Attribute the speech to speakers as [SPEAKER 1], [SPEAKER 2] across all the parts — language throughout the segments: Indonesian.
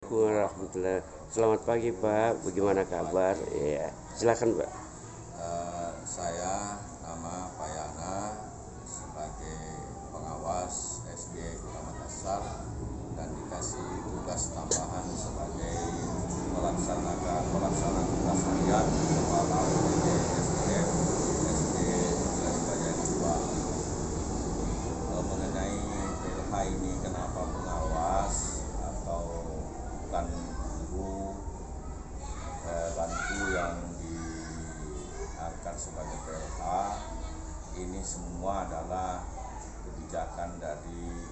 [SPEAKER 1] Warahmatullahi. Selamat pagi Pak, bagaimana kabar? Ya, silakan Pak.
[SPEAKER 2] Saya nama Pak Yana sebagai pengawas SD Kota Makassar dan dikasih tugas tambahan sebagai pelaksana tugas harian kepala UPT SDM SD 12 Bajari 2. Mengenai PLH ini kenapa pengawas atau bukan guru bantu yang diangkat sebagai PLH, ini semua adalah kebijakan dari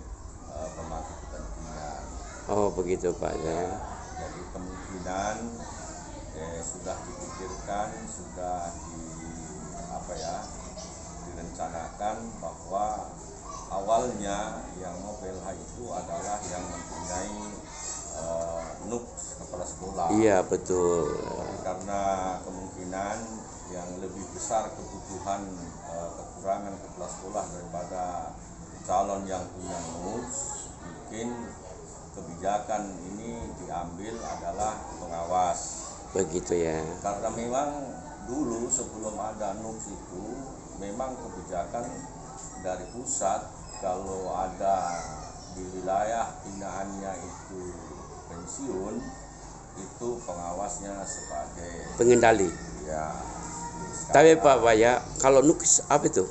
[SPEAKER 2] pemangku kepentingan.
[SPEAKER 1] Oh begitu Pak ya.
[SPEAKER 2] Jadi kemungkinan sudah dipikirkan, sudah direncanakan bahwa awalnya yang mau PLH itu adalah yang mempunyai NUK kepala sekolah.
[SPEAKER 1] Iya betul.
[SPEAKER 2] Karena kemungkinan yang lebih besar kebutuhan kekurangan kepala sekolah daripada calon yang punya NUK, mungkin kebijakan ini diambil adalah pengawas.
[SPEAKER 1] Begitu ya.
[SPEAKER 2] Karena memang dulu sebelum ada NUK itu memang kebijakan dari pusat, kalau ada di wilayah binaannya itu pensiun, itu pengawasnya sebagai
[SPEAKER 1] Pengendali.
[SPEAKER 2] ya.
[SPEAKER 1] Tapi Pak ya, kalau NUK apa itu?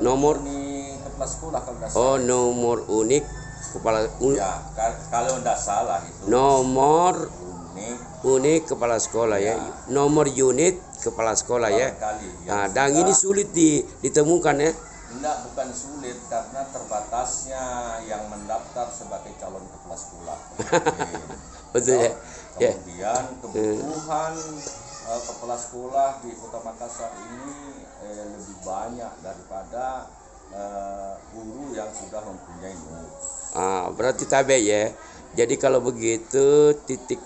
[SPEAKER 1] Nomor
[SPEAKER 2] ini kepala sekolah kalau tidak
[SPEAKER 1] Oh
[SPEAKER 2] salah.
[SPEAKER 1] nomor unik kepala
[SPEAKER 2] Ya, kalau tidak salah itu
[SPEAKER 1] nomor
[SPEAKER 2] unik
[SPEAKER 1] unik kepala sekolah ya. Nomor unit kepala sekolah ya.
[SPEAKER 2] barangkali.
[SPEAKER 1] Nah, dan ini sulit ditemukan ya.
[SPEAKER 2] Bukan sulit karena terbatasnya yang mendaftar sebagai calon kepala sekolah.
[SPEAKER 1] Betul ya. Ya.
[SPEAKER 2] Kemudian kebutuhan kepala sekolah di Kota Makassar ini lebih banyak daripada guru yang sudah mempunyai NUK.
[SPEAKER 1] Berarti tabe ya. Jadi kalau begitu titik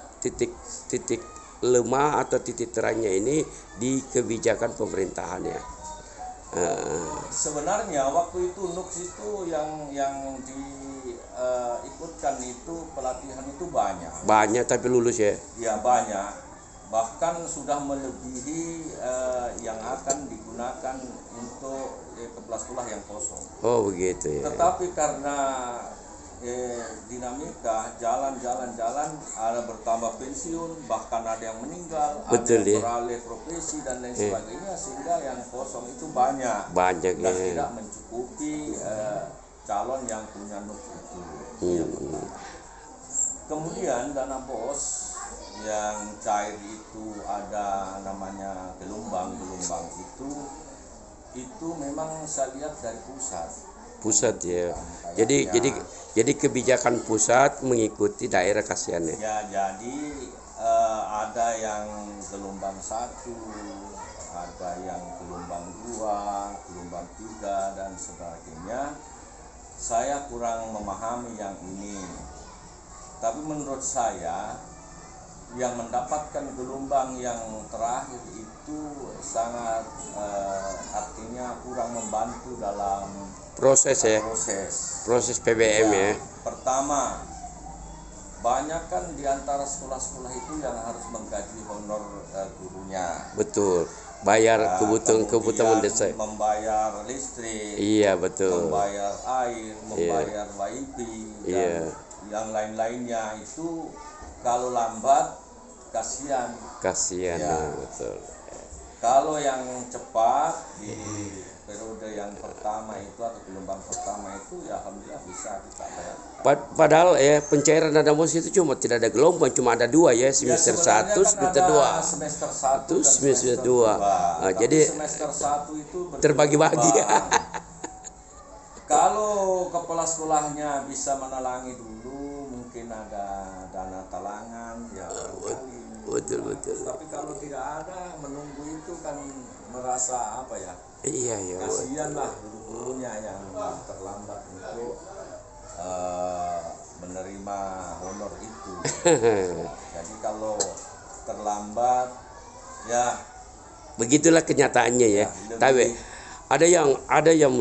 [SPEAKER 1] lemah atau titik terangnya ini di kebijakan pemerintahan ya.
[SPEAKER 2] Sebenarnya waktu itu NUK itu yang diikutkan itu pelatihan itu banyak.
[SPEAKER 1] Banyak tapi lulus ya.
[SPEAKER 2] Ya banyak, bahkan sudah melebihi yang akan digunakan untuk kepala sekolah yang kosong.
[SPEAKER 1] Oh begitu ya.
[SPEAKER 2] Tetapi karena dinamika jalan ada bertambah pensiun, bahkan ada yang meninggal,
[SPEAKER 1] Betul,
[SPEAKER 2] ada yang
[SPEAKER 1] ya.
[SPEAKER 2] beralih profesi dan lain sebagainya, sehingga yang kosong itu banyak
[SPEAKER 1] Banyak
[SPEAKER 2] dan
[SPEAKER 1] ya.
[SPEAKER 2] tidak mencukupi calon yang punya NUK itu. Kemudian dana BOS yang cair itu ada namanya gelombang itu memang saya lihat dari
[SPEAKER 1] Pusat ya.
[SPEAKER 2] Kayaknya.
[SPEAKER 1] Jadi kebijakan pusat mengikuti daerah kasihannya.
[SPEAKER 2] Ya, jadi ada yang gelombang 1, ada yang gelombang 2, gelombang 3 dan sebagainya. Saya kurang memahami yang ini. Tapi menurut saya yang mendapatkan gelombang yang terakhir itu sangat artinya kurang membantu dalam
[SPEAKER 1] Proses ya. Proses PBM ya.
[SPEAKER 2] Pertama, banyak kan di antara sekolah-sekolah itu yang harus menggaji honor gurunya.
[SPEAKER 1] Betul. Bayar kebutuhan desa.
[SPEAKER 2] Membayar listrik.
[SPEAKER 1] Iya betul.
[SPEAKER 2] Membayar air, membayar WiFi dan yang lain-lainnya itu kalau lambat kasihan ya.
[SPEAKER 1] Betul.
[SPEAKER 2] Kalau yang cepat di periode yang pertama itu atau gelombang pertama itu ya alhamdulillah bisa kita bayar.
[SPEAKER 1] Padahal ya pencairan dana BOS itu tidak ada gelombang, cuma ada 2 ya, semester 1, semester 2.
[SPEAKER 2] Semester 1 dan
[SPEAKER 1] semester 2.
[SPEAKER 2] Jadi
[SPEAKER 1] Jadi
[SPEAKER 2] semester 1 itu
[SPEAKER 1] terbagi-bagi.
[SPEAKER 2] Kalau kepala sekolahnya bisa menalangi dulu, mungkin ada dana talangan ya barangkali.
[SPEAKER 1] Betul.
[SPEAKER 2] Tapi kalau tidak ada, menunggu itu kan merasa apa ya?
[SPEAKER 1] Iya.
[SPEAKER 2] Kasihan lah gurunya yang terlambat untuk menerima honor itu. Jadi kalau terlambat ya
[SPEAKER 1] Begitulah kenyataannya ya. Tapi ada yang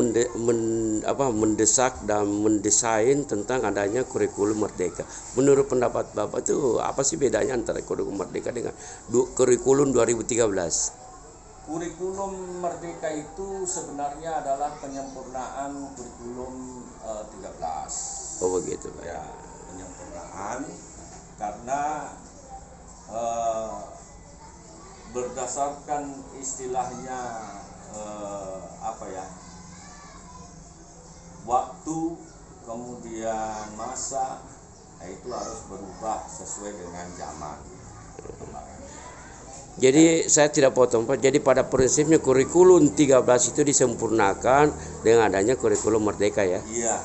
[SPEAKER 1] mendesak dan mendesain tentang adanya kurikulum merdeka. Menurut pendapat Bapak itu apa sih bedanya antara kurikulum merdeka dengan kurikulum 2013?
[SPEAKER 2] Kurikulum Merdeka itu sebenarnya adalah penyempurnaan kurikulum 13.
[SPEAKER 1] Oh begitu Pak.
[SPEAKER 2] Ya, penyempurnaan karena berdasarkan istilahnya waktu, kemudian masa, itu harus berubah sesuai dengan zaman.
[SPEAKER 1] Jadi saya tidak potong Pak. Jadi pada prinsipnya kurikulum 13 itu disempurnakan dengan adanya kurikulum merdeka ya.
[SPEAKER 2] Iya.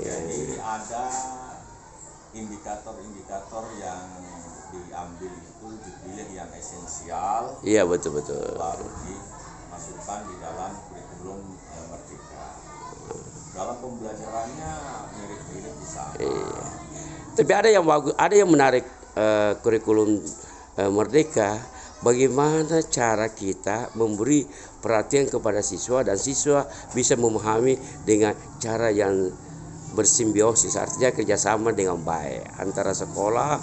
[SPEAKER 2] Jadi ada indikator-indikator yang diambil itu dipilih yang esensial.
[SPEAKER 1] Iya betul.
[SPEAKER 2] Baru dimasukkan di dalam kurikulum merdeka. Dalam pembelajarannya mirip-mirip di sana.
[SPEAKER 1] Iya. Tapi ada yang bagus, ada yang menarik kurikulum merdeka. Bagaimana cara kita memberi perhatian kepada siswa dan siswa bisa memahami dengan cara yang bersimbiosis, artinya kerjasama dengan baik antara sekolah,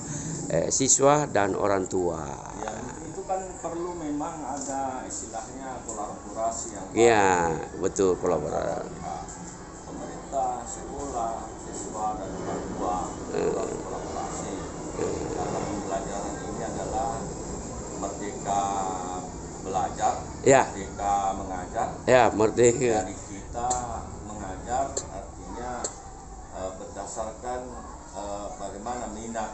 [SPEAKER 1] siswa dan orang tua.
[SPEAKER 2] Ya, itu kan perlu memang ada istilahnya kolaborasi yang
[SPEAKER 1] Iya, betul kolaborasi.
[SPEAKER 2] Pemerintah, sekolah, siswa dan orang tua kolaborasi. Dalam pembelajaran ini adalah merdeka belajar,
[SPEAKER 1] Ya.
[SPEAKER 2] merdeka mengajar.
[SPEAKER 1] Ya, merdeka.
[SPEAKER 2] Dari kita mengajar artinya berdasarkan bagaimana minat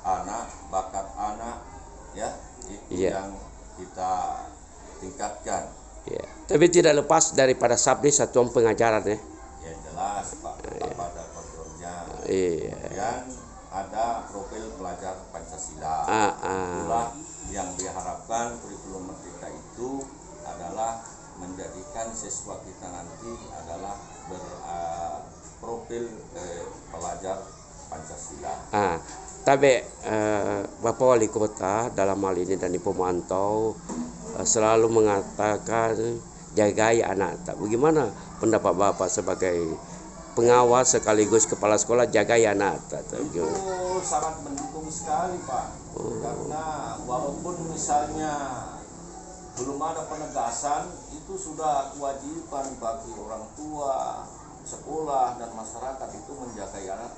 [SPEAKER 2] anak, bakat anak, ya itu yang kita tingkatkan.
[SPEAKER 1] Ya. Tapi tidak lepas daripada subjek satuan pengajaran ya.
[SPEAKER 2] Ya jelas Pak, pada koridornya.
[SPEAKER 1] Iya.
[SPEAKER 2] Kemudian ada profil pelajar Pancasila. Itulah yang diharapkan kurikulum merdeka itu adalah menjadikan siswa kita nanti adalah berprofil pelajar Pancasila.
[SPEAKER 1] Tapi Bapak Wali Kota dalam hal ini dan pemantau selalu mengatakan jagai anak. Bagaimana pendapat Bapak sebagai pengawas sekaligus kepala sekolah jagai anak?
[SPEAKER 2] Itu sangat mendukung sekali Pak, karena walaupun misalnya belum ada penegasan, itu sudah kewajiban bagi orang tua, sekolah dan masyarakat itu menjaga anak.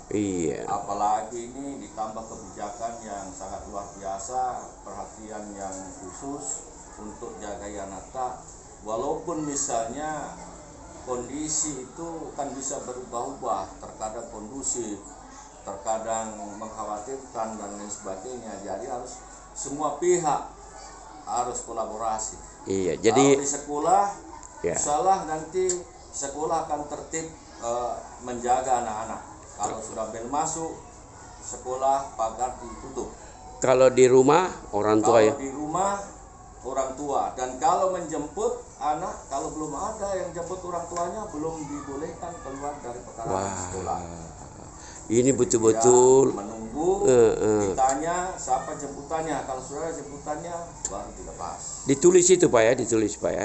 [SPEAKER 1] Iya.
[SPEAKER 2] Apalagi ini ditambah kebijakan yang sangat luar biasa, perhatian yang khusus untuk jaga anak. Walaupun misalnya kondisi itu kan bisa berubah-ubah, terkadang kondusif, terkadang mengkhawatirkan dan lain sebagainya. Jadi harus semua pihak harus kolaborasi.
[SPEAKER 1] Iya, jadi
[SPEAKER 2] kalau di sekolah salah nanti sekolah akan tertib menjaga anak-anak. Kalau sudah bel masuk sekolah pagar ditutup.
[SPEAKER 1] Kalau di rumah orang tua
[SPEAKER 2] kalau di rumah orang tua, dan kalau menjemput anak, kalau belum ada yang jemput orang tuanya, belum dibolehkan keluar dari pekarangan sekolah.
[SPEAKER 1] Ini betul-betul
[SPEAKER 2] menunggu ditanya siapa jemputannya. Kalau sudah ada jemputannya baru dilepas.
[SPEAKER 1] Ditulis itu Pak ya,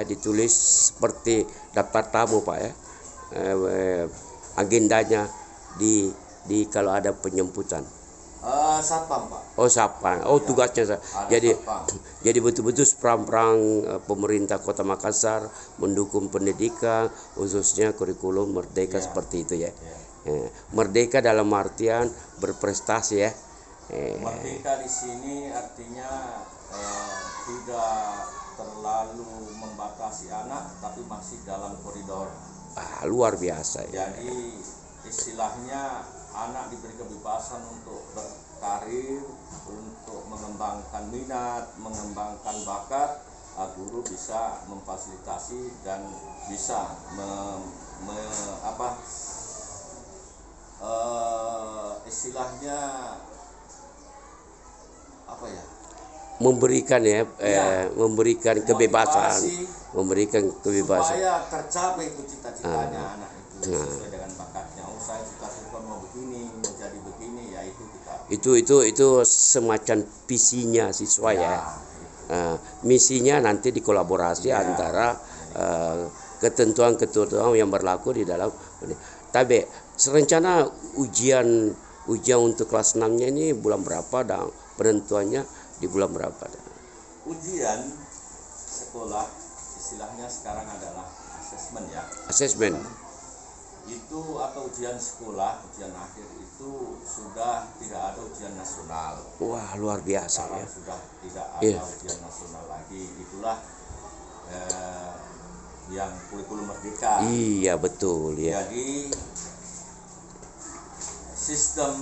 [SPEAKER 1] ditulis seperti daftar tamu Pak ya. Agendanya di kalau ada penjemputan.
[SPEAKER 2] Satpam Pak.
[SPEAKER 1] Oh satpam. Oh ya, tugasnya. Jadi betul-betul perang pemerintah Kota Makassar mendukung pendidikan, khususnya kurikulum merdeka seperti itu ya. Merdeka dalam artian berprestasi ya.
[SPEAKER 2] Merdeka di sini artinya tidak terlalu membatasi anak, tapi masih dalam koridor.
[SPEAKER 1] Luar biasa
[SPEAKER 2] ya. Jadi istilahnya anak diberi kebebasan untuk berkarir, untuk mengembangkan minat, mengembangkan bakat. Guru bisa memfasilitasi dan bisa istilahnya apa ya?
[SPEAKER 1] Memberikan memberikan kebebasan,
[SPEAKER 2] supaya tercapai itu cita-citanya anak itu sesuai dengan bakatnya. Oh saya cita-cita mau begini, mau jadi begini, ya itu kita.
[SPEAKER 1] Itu semacam visinya siswa ya. Misinya nanti dikolaborasi antara ketentuan yang berlaku di dalam. Tapi rencana ujian untuk kelas 6-nya ini bulan berapa dan penentuannya di bulan berapa?
[SPEAKER 2] Ujian sekolah istilahnya sekarang adalah asesmen ya.
[SPEAKER 1] Asesmen.
[SPEAKER 2] Itu atau ujian sekolah, ujian akhir itu sudah tidak ada ujian nasional.
[SPEAKER 1] Wah, luar biasa ya.
[SPEAKER 2] Sudah tidak ada ujian nasional lagi. Itulah yang kurikulum merdeka.
[SPEAKER 1] Iya, betul ya.
[SPEAKER 2] Jadi sistem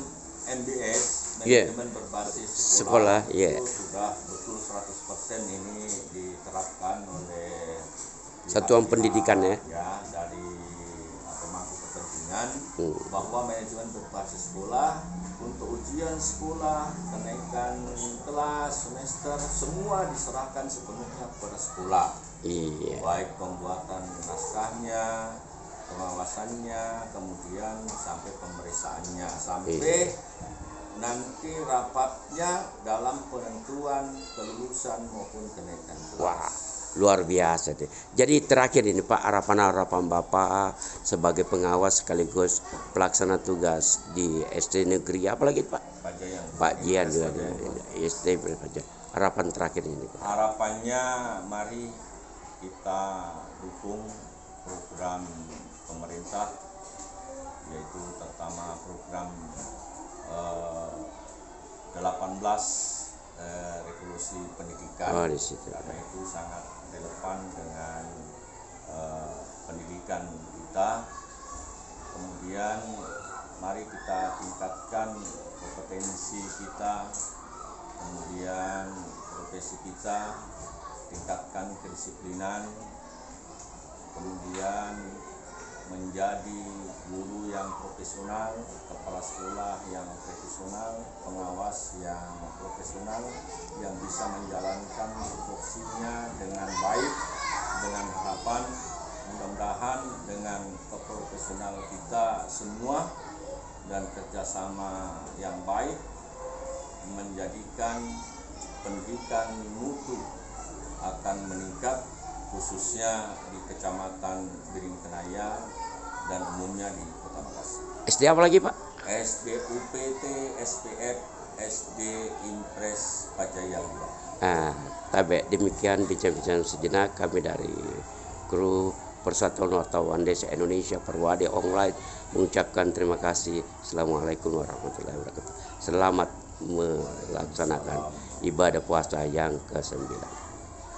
[SPEAKER 2] MBS, manajemen berbasis sekolah, itu sudah betul 100% ini diterapkan oleh
[SPEAKER 1] satuan pendidikan ya.
[SPEAKER 2] Dari pemangku kepentingan bahwa manajemen berbasis sekolah untuk ujian sekolah, kenaikan kelas, semester, semua diserahkan sepenuhnya kepada sekolah.
[SPEAKER 1] Iya.
[SPEAKER 2] Baik pembuatan naskahnya, pengawasannya, kemudian sampai pemeriksaannya, sampai nanti rapatnya dalam penentuan kelulusan maupun kenaikan kelas.
[SPEAKER 1] Wah, luar biasa deh. Jadi terakhir ini Pak, harapan Bapak sebagai pengawas sekaligus pelaksana tugas di SD Negeri apalagi Pak? Pak Jian juga di SD saja. Harapan terakhir ini Pak.
[SPEAKER 2] Harapannya mari kita dukung program pemerintah, yaitu terutama program 18 revolusi pendidikan.
[SPEAKER 1] Di situ.
[SPEAKER 2] Karena itu sangat relevan dengan pendidikan kita. Kemudian mari kita tingkatkan kompetensi kita, kemudian profesi kita, tingkatkan kedisiplinan, kemudian menjadi guru yang profesional, kepala sekolah yang profesional, pengawas yang profesional, yang bisa menjalankan tupoksinya dengan baik, dengan harapan mudah-mudahan dengan keprofesional kita semua dan kerjasama yang baik menjadikan pendidikan mutu akan meningkat, khususnya di Kecamatan Biringkenaya dan umumnya di Kota Makassar.
[SPEAKER 1] SD apa lagi Pak?
[SPEAKER 2] SD UPT, SPF, SD Impres Pajaya 2.
[SPEAKER 1] Tapi demikian bincang-bincang sejenak kami dari kru Persatuan Wartawan Desa Indonesia Perwade Online mengucapkan terima kasih. Assalamualaikum warahmatullahi wabarakatuh. Selamat melaksanakan ibadah puasa yang ke-9.